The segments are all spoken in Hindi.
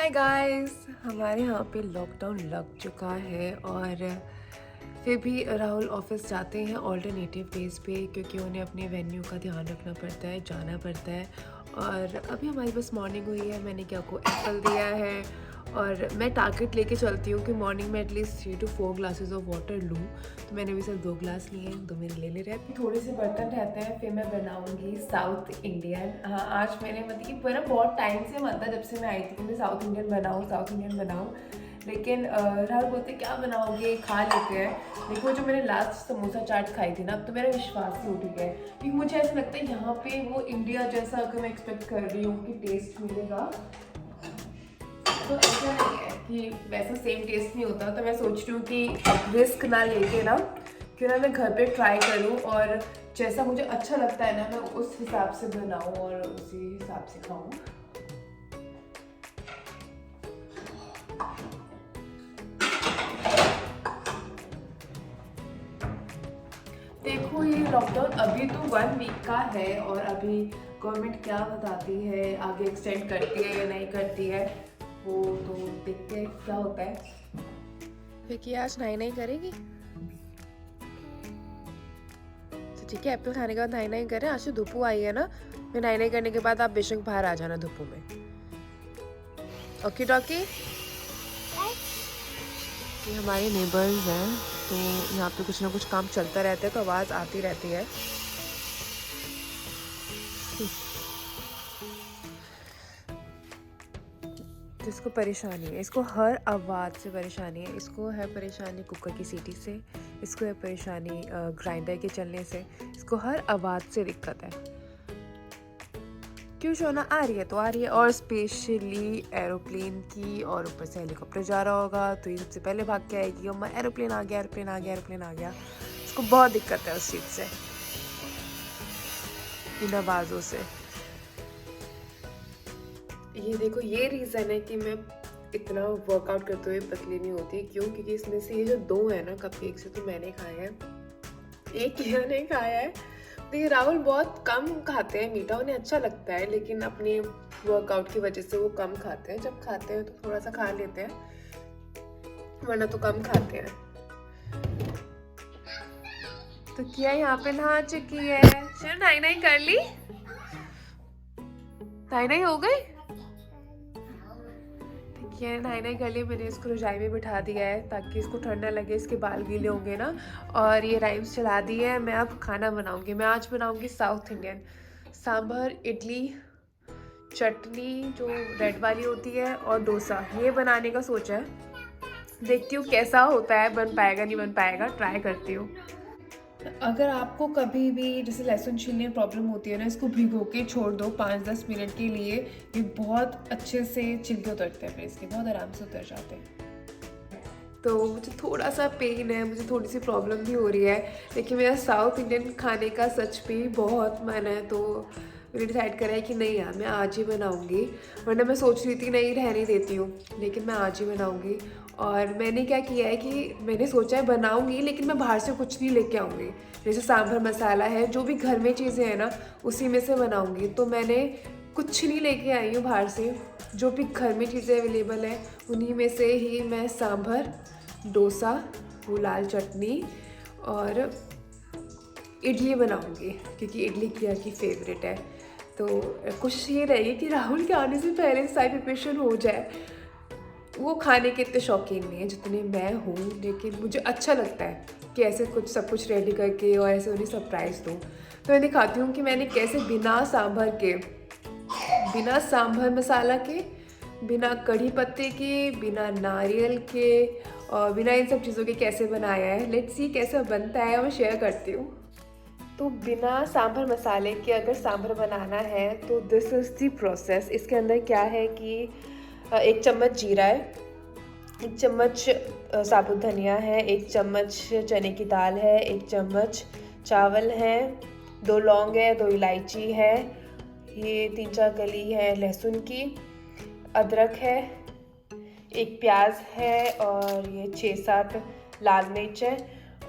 हाय गाइस, हमारे यहाँ पे लॉकडाउन लग चुका है और फिर भी राहुल ऑफिस जाते हैं ऑल्टरनेटिव डेज पे क्योंकि उन्हें अपने वेन्यू का ध्यान रखना पड़ता है, जाना पड़ता है। और अभी हमारी बस मॉर्निंग हुई है, मैंने क्या को एप्पल दिया है और मैं टारगेट लेके चलती हूँ कि मॉर्निंग में at least 3 to 4 glasses of water लूँ। तो मैंने अभी सिर्फ 2 ग्लास लिए हैं, 2 मेरे ले रहे हैं। थोड़े से बर्तन रहते हैं, फिर मैं बनाऊँगी साउथ इंडियन। हाँ, आज मैंने मतलब कि मेरा बहुत टाइम से मन था, जब से मैं आई थी कि मैं साउथ इंडियन बनाऊँ। लेकिन राहुल बोलते क्या बनाओगे, खा लेते हैं। देखो जो मैंने लास्ट समोसा चाट खाई थी ना, अब तो मेरा विश्वास ही उठ गया है क्योंकि मुझे ऐसा लगता है यहाँ पे वो इंडिया जैसा अगर मैं एक्सपेक्ट कर रही हूँ कि टेस्ट मिलेगा, तो ऐसा नहीं है कि वैसा सेम टेस्ट नहीं होता। तो मैं सोच रही हूँ कि रिस्क ना लेके ना क्यों ना मैं घर पे ट्राई करूँ और जैसा मुझे अच्छा लगता है ना मैं उस हिसाब से बनाऊँ और उसी हिसाब से खाऊँ। देखो ये लॉकडाउन अभी तो 1 वीक का है और अभी गवर्नमेंट क्या बताती है, आगे एक्सटेंड करती है या नहीं करती है, वो तो देखते हैं क्या होता है। विकी आज नाई नाई करेगी तो ठीक है, एप्पल खाने के बाद नाई नाई करें। आज तो धूपू आई है ना, फिर नाई नाई करने के बाद आप बेशक बाहर आ जाना धूपू में। ओके डॉकी, ये हमारे नेबर्स हैं तो यहाँ पे कुछ ना कुछ काम चलता रहता है तो आवाज़ आती रहती है। जिसको परेशानी है, इसको हर आवाज़ से परेशानी है। इसको है परेशानी कुकर की सीटी से, इसको है परेशानी ग्राइंडर के चलने से, इसको हर आवाज़ से दिक्कत है। क्यों सोना आ रही है तो आ रही है, और स्पेशली एरोप्लेन की, और ऊपर से हेलीकॉप्टर जा रहा होगा तो ये सबसे पहले भाग के आएगी अम्मा एरोप्लेन आ गया, एरोप्लेन आ गया, एरोप्लेन आ गया। इसको बहुत दिक्कत है उस चीज़ से, इन आवाज़ों से। ये देखो, ये रीज़न है कि मैं इतना वर्कआउट करते हुए पतली नहीं होती। क्यों? क्योंकि इसमें से ये जो 2 है ना कपकेक से, तो मैंने खाए हैं, एक किया नहीं खाया है। देखिए राहुल बहुत कम खाते हैं मीठा, उन्हें अच्छा लगता है, लेकिन अपने वर्कआउट की वजह से वो कम खाते हैं। जब खाते हैं तो थोड़ा सा खा लेते हैं, वरना तो कम खाते हैं। तो किया यहाँ पे नहा चुकी है, चलो नाई नाई कर ली, नाई नाई हो गई। ये नाई नाई कर लिए, मैंने इसको रजाई में बिठा दिया है ताकि इसको ठंड ना लगे, इसके बाल गीले होंगे ना। और ये राइम्स चला दी है। मैं अब खाना बनाऊंगी, मैं आज बनाऊंगी साउथ इंडियन, सांभर, इडली, चटनी जो रेड वाली होती है, और डोसा। ये बनाने का सोचा है, देखती हूँ कैसा होता है, बन पाएगा नहीं बन पाएगा, ट्राई करती हूँ। अगर आपको कभी भी जैसे लहसुन छीलने में प्रॉब्लम होती है ना, इसको भिगो के छोड़ दो 5-10 मिनट के लिए, ये बहुत अच्छे से छिलके उतरते हैं, फिर इसके बहुत आराम से उतर जाते हैं। तो मुझे थोड़ा सा पेन है, मुझे थोड़ी सी प्रॉब्लम भी हो रही है, लेकिन मेरा साउथ इंडियन खाने का सच में बहुत मन है। तो मैंने डिसाइड करा है कि नहीं यार, मैं आज ही बनाऊंगी। वरना मैं सोच रही थी नहीं रहने देती हूँ, लेकिन मैं आज ही बनाऊंगी। और मैंने क्या किया है कि मैंने सोचा है बनाऊंगी, लेकिन मैं बाहर से कुछ नहीं लेके आऊँगी। जैसे सांभर मसाला है, जो भी घर में चीज़ें हैं ना, उसी में से बनाऊंगी। तो मैंने कुछ नहीं लेके आई हूँ बाहर से, जो भी घर में चीज़ें अवेलेबल हैं उन्हीं में से ही मैं सांभर, डोसा, वो लाल चटनी और इडली बनाऊंगी, क्योंकि इडली किया की फेवरेट है। तो कोशिश ये रहेगी कि राहुल के आने से पहले सारी प्रिपरेशन हो जाए। वो खाने के इतने शौकीन नहीं है जितने मैं हूँ, लेकिन मुझे अच्छा लगता है कि ऐसे कुछ सब कुछ रेडी करके और ऐसे उन्हें सरप्राइज़ दूँ। तो मैं दिखाती हूँ कि मैंने कैसे बिना सांभर के, बिना सांभर मसाला के, बिना कढ़ी पत्ते के, बिना नारियल के और बिना इन सब चीज़ों के कैसे बनाया है। लेट्स सी कैसा बनता है, मैं शेयर करती हूँ। तो बिना सांभर मसाले के अगर सांभर बनाना है तो दिस इज़ दी प्रोसेस। इसके अंदर क्या है कि 1 चम्मच जीरा है, 1 चम्मच साबुत धनिया है, 1 चम्मच चने की दाल है, 1 चम्मच चावल है, 2 लौंग है, 2 इलायची है, ये 3-4 कली है लहसुन की, अदरक है, 1 प्याज है, और ये 6-7 लाल मिर्च है,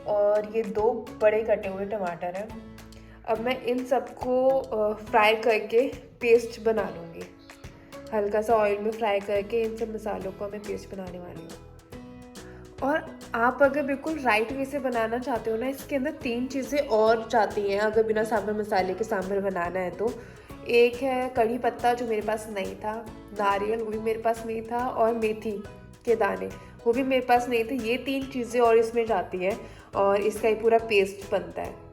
और ये 2 बड़े कटे हुए टमाटर हैं। अब मैं इन सबको फ्राई करके पेस्ट बना लूँगी। हल्का सा ऑयल में फ्राई करके इन सब मसालों को मैं पेस्ट बनाने वाली हूँ। और आप अगर बिल्कुल राइट वे से बनाना चाहते हो ना, इसके अंदर 3 चीज़ें और जाती हैं अगर बिना सांभर मसाले के सांभर बनाना है तो। एक है कड़ी पत्ता जो मेरे पास नहीं था, नारियल वो भी मेरे पास नहीं था, और मेथी के दाने वो भी मेरे पास नहीं थे। ये 3 चीज़ें और इसमें जाती हैं और इसका ही पूरा पेस्ट बनता है।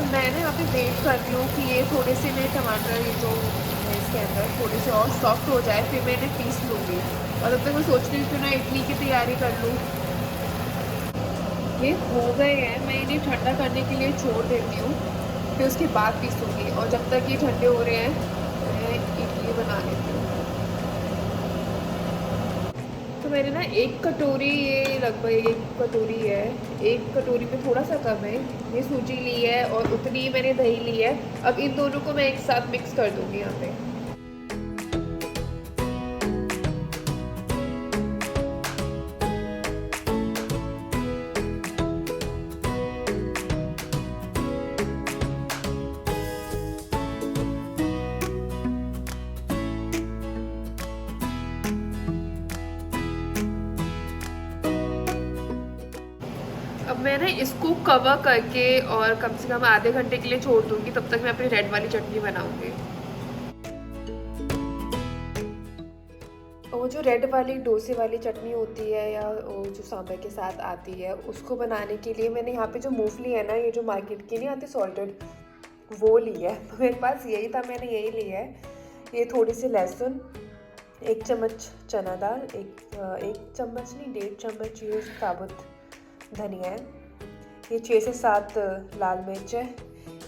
मैंने यहाँ पे वेट कर लूँ कि ये थोड़े से मेरे टमाटर ये जो है इसके अंदर थोड़े से और सॉफ्ट हो जाए, फिर मैं इन्हें पीस लूँगी। और तब तक मैं सोच रही हूँ कि ना इडली की तैयारी कर लूँ। ये हो गए हैं, मैं इन्हें ठंडा करने के लिए छोड़ देती हूँ, फिर उसके बाद पीसूँगी। और जब तक ये ठंडे हो रहे हैं मैं इडली बना लेती हूँ। तो मैंने ना 1 कटोरी, ये लगभग 1 कटोरी है, 1 कटोरी में थोड़ा सा कम है, ये सूजी ली है और उतनी ही मैंने दही ली है। अब इन दोनों को मैं एक साथ मिक्स कर दूँगी यहाँ पे। अब मैं ना इसको कवर करके और कम से कम आधे घंटे के लिए छोड़ दूँगी, तब तक मैं अपनी रेड वाली चटनी बनाऊँगी। वो जो रेड वाली डोसे वाली चटनी होती है या वो जो सांभर के साथ आती है, उसको बनाने के लिए मैंने यहाँ पे जो मूँगफली है ना, ये जो मार्केट की नहीं आती सॉल्टेड, वो ली है। तो मेरे पास यही था, मैंने यही ली है। ये थोड़ी सी लहसुन, 1 चम्मच चना दाल, 1 चम्मच नहीं 1.5 चम्मच ये साबुत धनिया है, ये 6 से 7 लाल मिर्च है,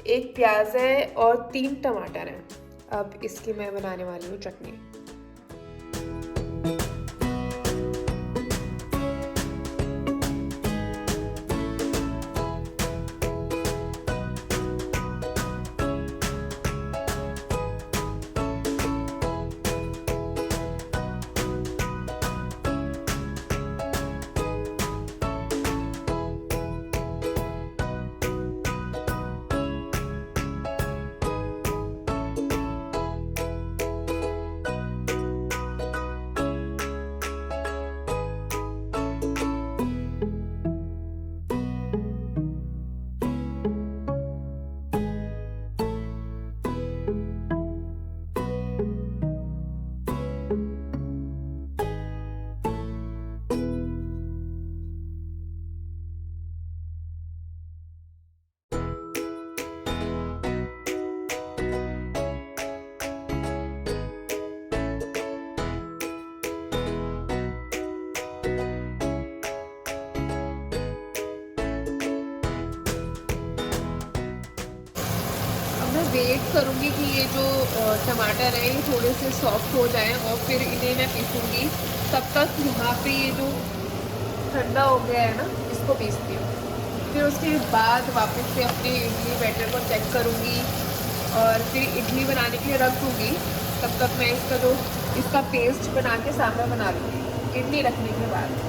1 प्याज है और 3 टमाटर हैं। अब इसकी मैं बनाने वाली हूँ चटनी। मैं वेट करूँगी कि ये जो टमाटर है ये थोड़े से सॉफ्ट हो जाएं और फिर इन्हें मैं पीसूँगी। तब तक यहाँ पे ये जो ठंडा हो गया है ना, इसको पीसती हूँ। फिर उसके बाद वापस से अपने इडली बैटर को चेक करूँगी और फिर इडली बनाने के लिए रख दूँगी। तब तक मैं इसका पेस्ट बना के सांभर बना लूँगी इडली रखने के बाद।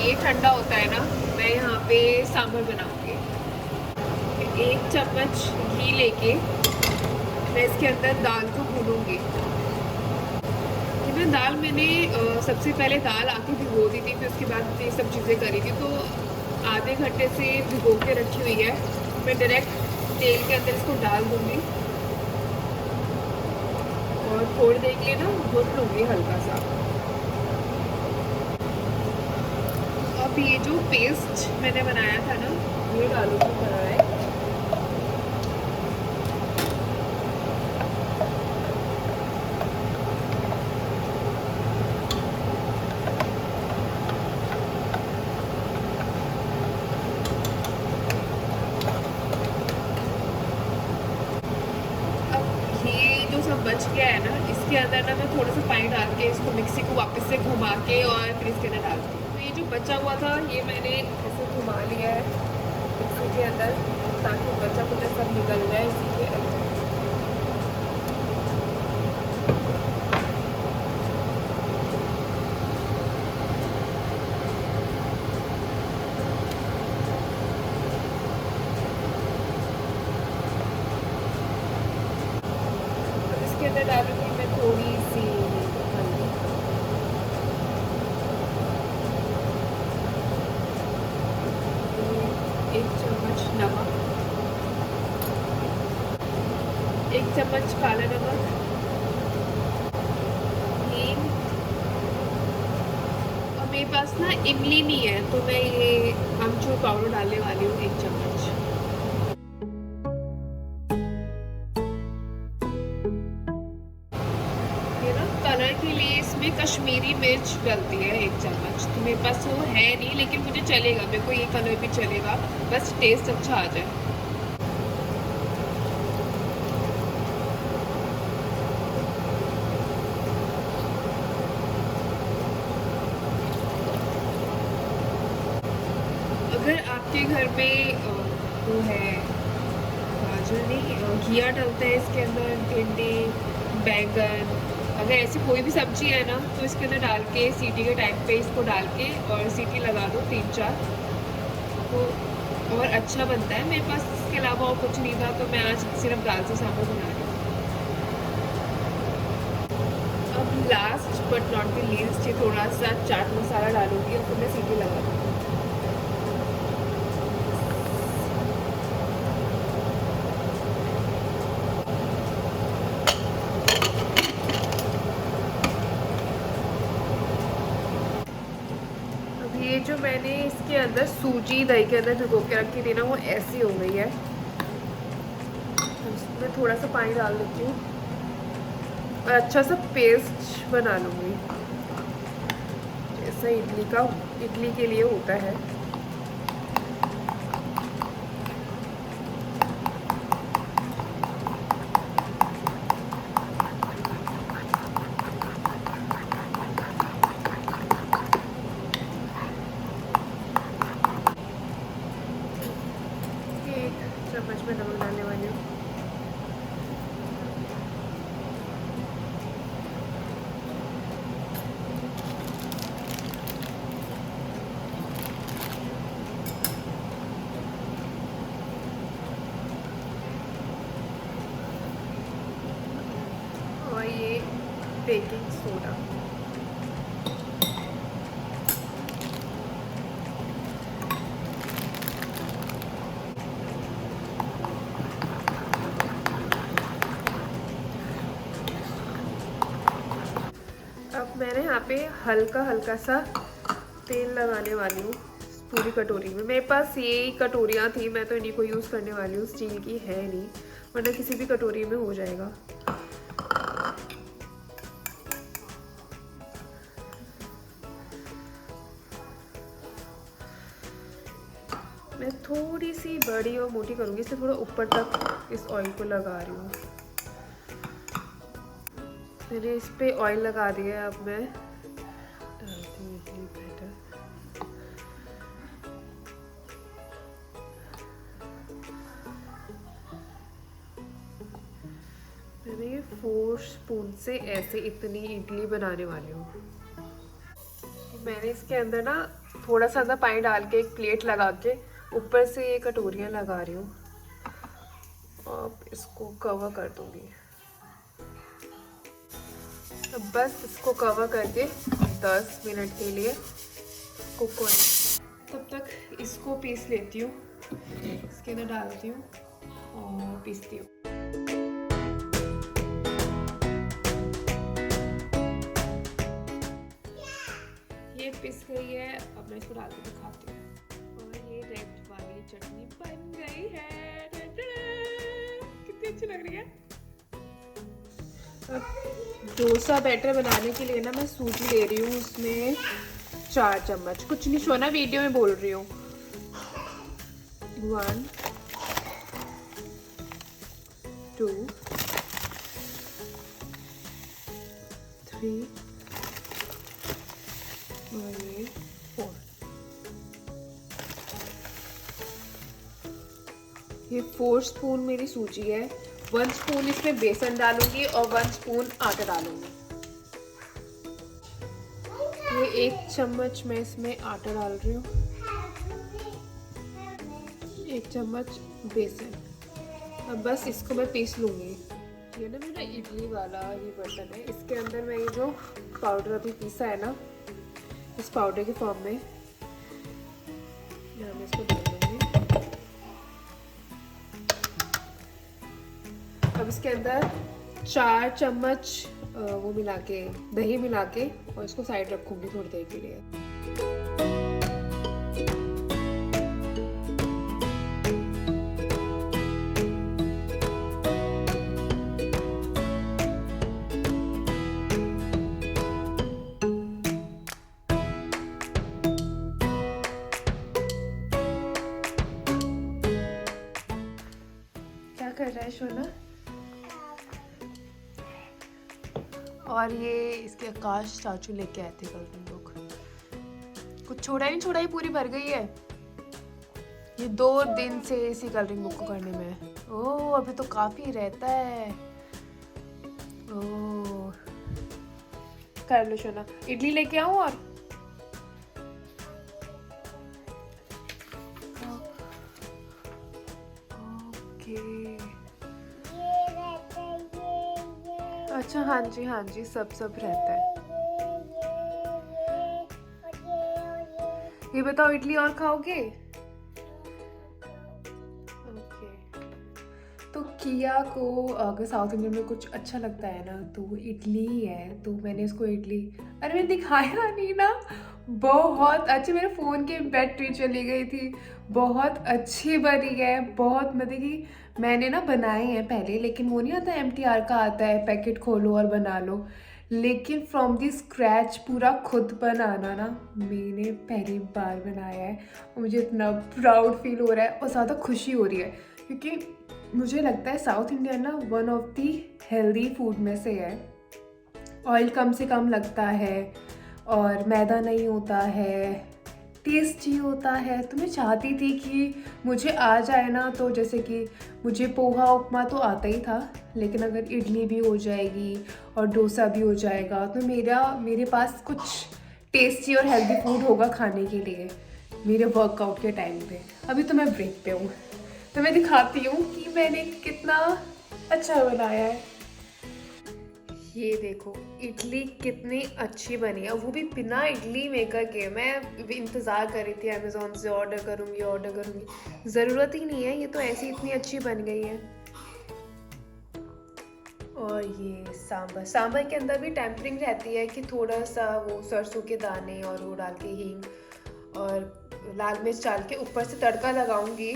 ये ठंडा होता है ना, मैं यहाँ पे सांभर बनाऊंगी। 1 चम्मच घी लेके मैं इसके अंदर दाल को भूनूंगी। मैं दाल मैंने सबसे पहले दाल आके भिगो दी थी, फिर उसके बाद ये सब चीज़ें करी थी, तो आधे घंटे से भिगो के रखी हुई है। मैं डायरेक्ट तेल के अंदर इसको डाल दूँगी और थोड़ी देर के लिए ना भून लूँगी हल्का सा। अब ये जो पेस्ट मैंने बनाया था ना, ये डालूँगी कढ़ाई। सब बच गया है ना, इसके अंदर ना मैं थोड़ा सा पानी डाल के इसको मिक्सी को वापस से घुमा के और फिर इसके अंदर डाल दूँ। तो ये जो बचा हुआ था ये मैंने ऐसे घुमा लिया है मिक्सी के अंदर, ताकि बचा कुछ सब निकल जाए इसी के अंदर। इसके अंदर डालूंगी मैं थोड़ी सी हल्दी, एक चम्मच नमक, 1 चम्मच काला नमक, हींग। और मेरे पास ना इमली नहीं है, तो मैं ये अमचूर पाउडर डालने वाली हूँ 1 चम्मच। कलर के लिए इसमें कश्मीरी मिर्च डलती है 1 चम्मच, तो मेरे पास वो है नहीं, लेकिन मुझे चलेगा, मेरे को ये कलर भी चलेगा, बस टेस्ट अच्छा आ जाए। अगर आपके घर पे वो है गाजर नहीं, घिया डलता है इसके अंदर, भिंडी, बैंगन, अगर ऐसी कोई भी सब्जी है ना, तो इसके अंदर डाल के सीटी के टाइम पे इसको डाल के और सीटी लगा दो 3-4, तो और अच्छा बनता है। मेरे पास इसके अलावा और कुछ नहीं था, तो मैं आज सिर्फ दाल से सांभर बना रही हूँ। अब last but not the least, ये थोड़ा सा चाट मसाला डालूंगी और फिर मैं सीटी लगा दूँगी। ये जो मैंने इसके अंदर सूजी दही के अंदर भिगो के रखी थी ना, वो ऐसी हो गई है। मैं थोड़ा सा पानी डाल देती हूँ और अच्छा सा पेस्ट बना लूँगी, जैसा इडली के लिए होता है। चम्मच में नमक डालने वाली हूँ। और ये बेकिंग सोडा, अब मैंने यहाँ पे हल्का हल्का सा तेल लगाने वाली हूँ पूरी कटोरी में। मेरे पास ये कटोरियाँ थी, मैं तो इन्हीं को यूज़ करने वाली हूँ, स्टील की है नहीं, वरना किसी भी कटोरी में हो जाएगा। मैं थोड़ी सी बड़ी और मोटी करूँगी, इसलिए थोड़ा ऊपर तक इस ऑयल को लगा रही हूँ। मैंने इस पे ऑयल लगा दिया है, अब मैं डालती हूँ इडली बैटर। मैंने ये 4 स्पून से ऐसे इतनी इडली बनाने वाली हूँ। मैंने इसके अंदर ना थोड़ा सा पानी डाल के एक प्लेट लगा के ऊपर से ये कटोरियाँ लगा रही हूँ। अब इसको कवर कर दूँगी। अब बस इसको कवर करके 10 मिनट के लिए कुक होने। तब तक इसको पीस लेती हूँ, इसके अंदर डालती हूँ और पीसती हूँ। ये पिस गई है, अब मैं इसको डाल के दिखाती हूँ। और ये रेड वाली चटनी बन गई है। कितनी अच्छी लग रही है। अब डोसा बैटर बनाने के लिए ना मैं सूजी ले रही हूँ, उसमें 4 चम्मच। कुछ नहीं सोना, वीडियो में बोल रही हूँ। 1 2 3 और ये 4। ये 4 स्पून मेरी सूजी है। 1 स्पून इसमें बेसन डालूंगी और 1 स्पून आटा डालूंगी। ये 1 चम्मच मैं इसमें आटा डाल रही हूँ, 1 चम्मच बेसन। अब बस इसको मैं पीस लूँगी। ये ना मेरा इडली वाला ये बर्तन है, इसके अंदर मैं ये जो पाउडर अभी पीसा है ना, इस पाउडर के फॉर्म में यहाँ मैं इसको डाल दूँगी। अब इसके अंदर 4 चम्मच वो मिला के, दही मिला के, और इसको साइड रखूँगी थोड़ी देर के लिए। क्या कर रहा है शोना? और ये इसके आकाश चाचू लेके आए थे कल हम लोग। कुछ छोड़ा ही छोड़ा ही, पूरी भर गई है। ये 2 दिन से इसी कलरिंग बुक को करने में है। ओह अभी तो काफी रहता है। ओह कर लो शोना। इडली लेके आऊं और ओके। अच्छा हाँ जी सब रहता है। ये बताओ इडली और खाओगे? ओके। तो किया को अगर साउथ इंडियन में कुछ अच्छा लगता है ना तो वो इडली ही है, तो मैंने इसको इडली, अरे मैं दिखाया नहीं ना, बहुत अच्छी। मेरे फ़ोन की बैटरी चली गई थी। बहुत अच्छी बनी है, बहुत मतलब कि मैंने ना बनाए हैं पहले, लेकिन वो नहीं आता MTR का आता है, पैकेट खोलो और बना लो। लेकिन फ्रॉम दी स्क्रैच पूरा खुद बनाना ना मैंने पहली बार बनाया है, और मुझे इतना प्राउड फील हो रहा है और ज़्यादा खुशी हो रही है, क्योंकि मुझे लगता है साउथ इंडिया ना one of the healthy food में से है। ऑयल कम से कम लगता है और मैदा नहीं होता है, टेस्टी होता है। तो मैं चाहती थी कि मुझे आ जाए ना, तो जैसे कि मुझे पोहा उपमा तो आता ही था, लेकिन अगर इडली भी हो जाएगी और डोसा भी हो जाएगा तो मेरे पास कुछ टेस्टी और हेल्दी फूड होगा खाने के लिए मेरे वर्कआउट के टाइम पे। अभी तो मैं ब्रेक पे हूँ, तो मैं दिखाती हूँ कि मैंने कितना अच्छा बनाया है। ये देखो इडली कितनी अच्छी बनी है, वो भी बिना इडली मेकर के। मैं इंतज़ार कर रही थी अमेज़ोन से ऑर्डर करूँगी, ज़रूरत ही नहीं है, ये तो ऐसी इतनी अच्छी बन गई है। और ये सांभर के अंदर भी टेम्परिंग रहती है कि थोड़ा सा वो सरसों के दाने और वो डाल के हींग और लाल मिर्च डाल के ऊपर से तड़का लगाऊंगी।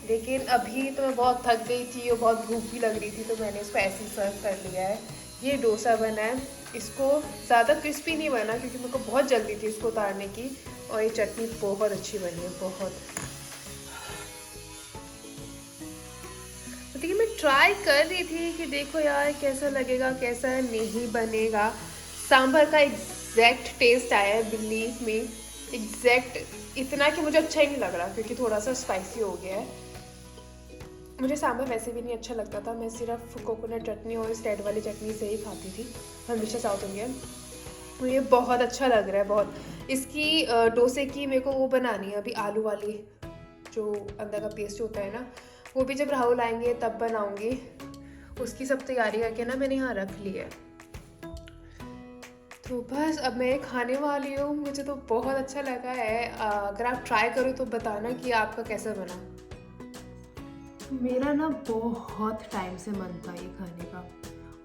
लेकिन अभी तो मैं बहुत थक गई थी और बहुत भूख भी लग रही थी, तो मैंने इसको ऐसे ही सर्व कर लिया है। ये डोसा बना है, इसको ज़्यादा क्रिस्पी नहीं बना क्योंकि मेरे को बहुत जल्दी थी इसको उतारने की। और ये चटनी बहुत अच्छी बनी है, बहुत। तो देखिए मैं ट्राई कर रही थी कि देखो यार कैसा लगेगा, कैसा नहीं बनेगा। सांभर का एग्जैक्ट टेस्ट आया है, बिलीव मी, एग्जैक्ट इतना कि मुझे अच्छा ही नहीं लग रहा क्योंकि थोड़ा सा स्पाइसी हो गया है। मुझे सांभर वैसे भी नहीं अच्छा लगता था, मैं सिर्फ कोकोनट चटनी और इस रेड वाली चटनी से ही खाती थी हमेशा साउथ इंडियन। ये बहुत अच्छा लग रहा है बहुत। इसकी डोसे की मेरे को वो बनानी है अभी, आलू वाली जो अंदर का पेस्ट होता है ना, वो भी जब राहुल आएंगे तब बनाऊंगी। उसकी सब तैयारी करके ना मैंने यहाँ रख ली है। तो बस अब मैं खाने वाली हूँ। मुझे तो बहुत अच्छा लगा है। अगर आप ट्राई करो तो बताना कि आपका कैसा बना। मेरा ना बहुत टाइम से मन था ये खाने का,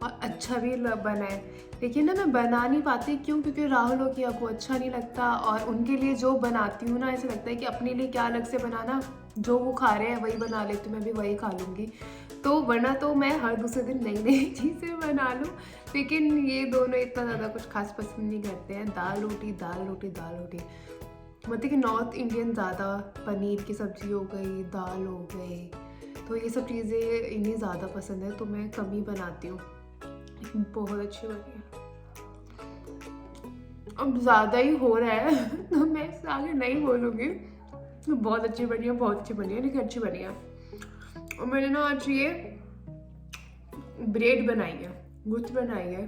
और अच्छा भी बना है, लेकिन ना मैं बना नहीं पाती। क्यों? क्योंकि राहुल और किया को अच्छा नहीं लगता, और उनके लिए जो बनाती हूँ ना, ऐसा लगता है कि अपने लिए क्या अलग से बनाना, जो वो खा रहे हैं वही बना लेती हूँ, मैं भी वही खा लूँगी। तो वरना तो मैं हर दूसरे दिन नई नई चीज़ें बना लूँ, लेकिन ये दोनों इतना ज़्यादा कुछ खास पसंद नहीं करते हैं। दाल रोटी दाल रोटी दाल रोटी, मतलब कि नॉर्थ इंडियन ज़्यादा, पनीर की सब्ज़ी हो गई, दाल हो गई, तो ये सब चीज़ें इन्हें ज़्यादा पसंद है, तो मैं कम ही बनाती हूँ। लेकिन बहुत अच्छी बनी है। अब ज़्यादा ही हो रहा है तो मैं इससे आगे नहीं बोलूँगी। बहुत अच्छी बनी है, बहुत अच्छी बनी है, लेकिन अच्छी बनी है। और मैंने ना आज ये ब्रेड बनाई है, गुथ बनाई है,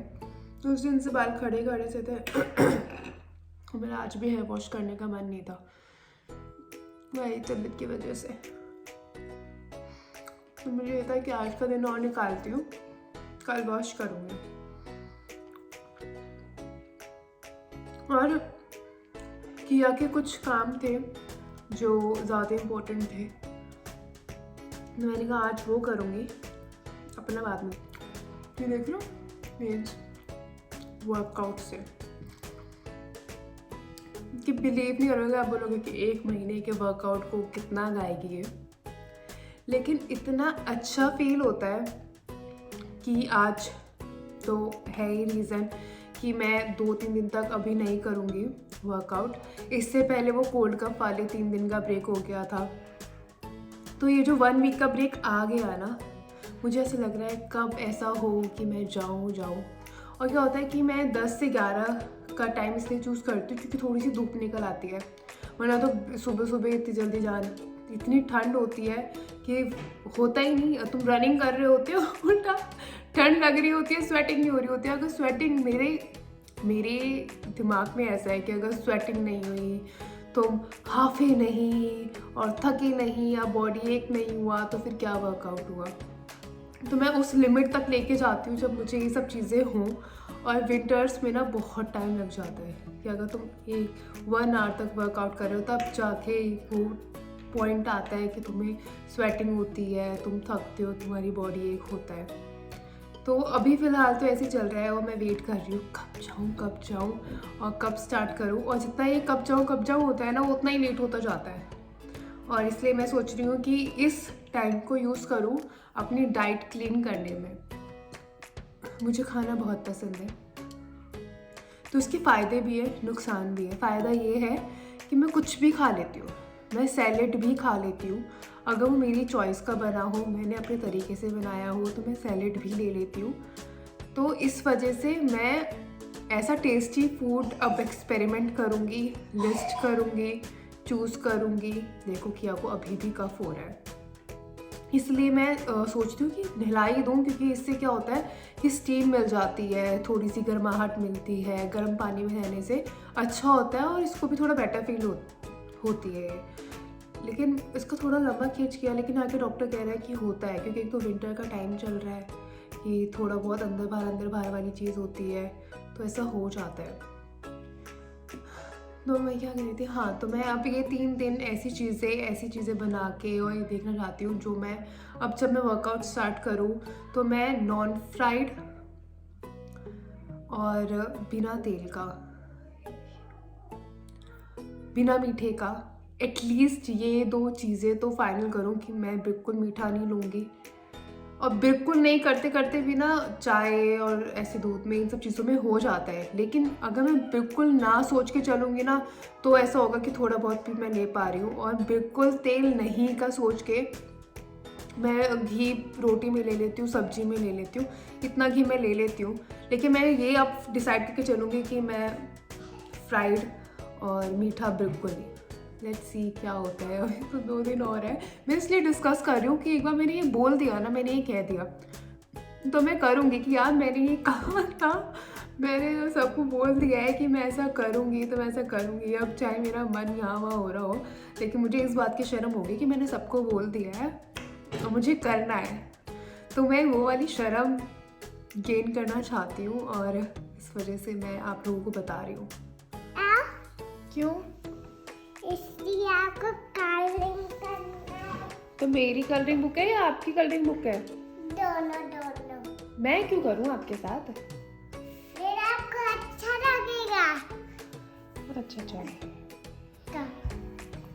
तो उस दिन से बाल खड़े खड़े से थे और मेरा आज भी हेयर वॉश करने का मन नहीं था, वही तबीयत की वजह से। तो मुझे ये था कि आज का दिन और निकालती हूँ, कल वॉश करूँगी। और किया के कुछ काम थे जो ज़्यादा इम्पोर्टेंट थे, तो मैंने कहा आज वो करूँगी, अपना बाद में। ये देख लो, मीन्स वर्कआउट से कि बिलीव नहीं करोगे, आप बोलोगे कि 1 महीने के वर्कआउट को कितना गाएगी ये, लेकिन इतना अच्छा फील होता है कि आज तो है ही रीज़न कि मैं 2-3 दिन तक अभी नहीं करूँगी वर्कआउट। इससे पहले वो कोल्ड कप वाले 3 दिन का ब्रेक हो गया था, तो ये जो 1 वीक का ब्रेक आ गया ना, मुझे ऐसा लग रहा है कब ऐसा हो कि मैं जाऊँ। और क्या होता है कि मैं 10 से 11 का टाइम इसलिए चूज़ करती हूँ क्योंकि थोड़ी सी धूप निकल आती है, वरना तो सुबह सुबह इतनी जल्दी इतनी ठंड होती है कि होता ही नहीं। तुम रनिंग कर रहे होते हो, उल्टा ठंड लग रही होती है, स्वेटिंग नहीं हो रही होती है। अगर स्वेटिंग मेरे दिमाग में ऐसा है कि अगर स्वेटिंग नहीं हुई, तुम हाफे नहीं और थके नहीं या बॉडी एक नहीं हुआ, तो फिर क्या वर्कआउट हुआ। तो मैं उस लिमिट तक लेके जाती हूँ जब मुझे ये सब चीज़ें हों। और विंटर्स में ना बहुत टाइम लग जाता है कि अगर तुम 1 आवर तक वर्कआउट कर रहे हो, तब जाके वो पॉइंट आता है कि तुम्हें स्वेटिंग होती है, तुम थकते हो, तुम्हारी बॉडी एक होता है। तो अभी फ़िलहाल तो ऐसे चल रहा है, और मैं वेट कर रही हूँ कब जाऊँ और कब स्टार्ट करूँ। और जितना ये कब जाऊँ होता है ना, उतना ही लेट होता जाता है। और इसलिए मैं सोच रही हूँ कि इस टाइम को यूज़ करूँ अपनी डाइट क्लीन करने में। मुझे खाना बहुत पसंद है, तो इसके फ़ायदे भी है, नुकसान भी है। फ़ायदा ये है कि मैं कुछ भी खा लेती हूँ, मैं सैलेड भी खा लेती हूँ। अगर वो मेरी चॉइस का बना हो, मैंने अपने तरीके से बनाया हो, तो मैं सैलेड भी ले लेती हूँ। तो इस वजह से मैं ऐसा टेस्टी फूड अब एक्सपेरिमेंट करूँगी, लिस्ट करूँगी, चूज़ करूँगी। देखो किया को अभी भी कफ हो रहा है, इसलिए मैं सोचती हूँ कि नहला ही दूँ, क्योंकि इससे क्या होता है कि स्टीम मिल जाती है, थोड़ी सी गर्माहट मिलती है, गर्म पानी में रहने से अच्छा होता है, और इसको भी थोड़ा बेटर फील होती है। लेकिन इसका थोड़ा लंबा खींच किया, लेकिन आके डॉक्टर कह रहा है कि होता है, क्योंकि एक तो विंटर का टाइम चल रहा है कि थोड़ा बहुत अंदर बाहर वाली चीज़ होती है, तो ऐसा हो जाता है। तो मैं क्या कह रही थी, हाँ, तो मैं अब ये 3 दिन ऐसी चीज़ें बना के और ये देखना चाहती हूँ जो मैं अब जब मैं वर्कआउट स्टार्ट करूँ तो मैं नॉन फ्राइड और बिना तेल का, बिना मीठे का, एटलीस्ट ये 2 चीज़ें तो फाइनल करूँ कि मैं बिल्कुल मीठा नहीं लूँगी। और बिल्कुल नहीं करते करते भी ना चाय और ऐसे दूध में, इन सब चीज़ों में हो जाता है। लेकिन अगर मैं बिल्कुल ना सोच के चलूँगी ना, तो ऐसा होगा कि थोड़ा बहुत भी मैं ले पा रही हूँ। और बिल्कुल तेल नहीं का सोच के मैं घी रोटी में ले लेती हूँ, सब्जी में ले लेती हूँ, इतना घी मैं ले लेती हूँ। लेकिन मैं ये अब डिसाइड करके चलूँगी कि मैं फ्राइड और मीठा बिल्कुल नहीं। लेट्स सी क्या होता है। अभी तो 2 दिन और है, मैं इसलिए डिस्कस कर रही हूँ कि एक बार मैंने ये बोल दिया ना, मैंने ये कह दिया, तो मैं करूँगी कि यार मैंने ये कहा था, मैंने तो सबको बोल दिया है कि मैं ऐसा करूँगी तो मैं ऐसा करूँगी, अब चाहे मेरा मन यहाँ वहाँ हो रहा हो, लेकिन मुझे इस बात की शर्म होगी कि मैंने सबको बोल दिया है और मुझे करना है। तो मैं वो वाली शर्म गेन करना चाहती हूँ और इस वजह से मैं आप लोगों को बता रही हूँ। क्यों? इसलिए आपको कलरिंग करना है। तो मेरी कलरिंग बुक है या आपकी कलरिंग बुक है? दोनों दोनों। मैं क्यों करूँ आपके साथ? फिर आपको अच्छा लगेगा। अच्छा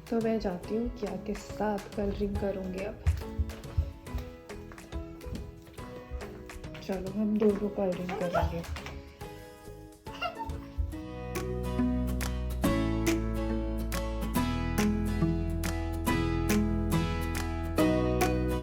तो मैं जाती हूँ क्या के साथ कलरिंग करूँगी अब। चलो हम दोनों कलरिंग करेंगे।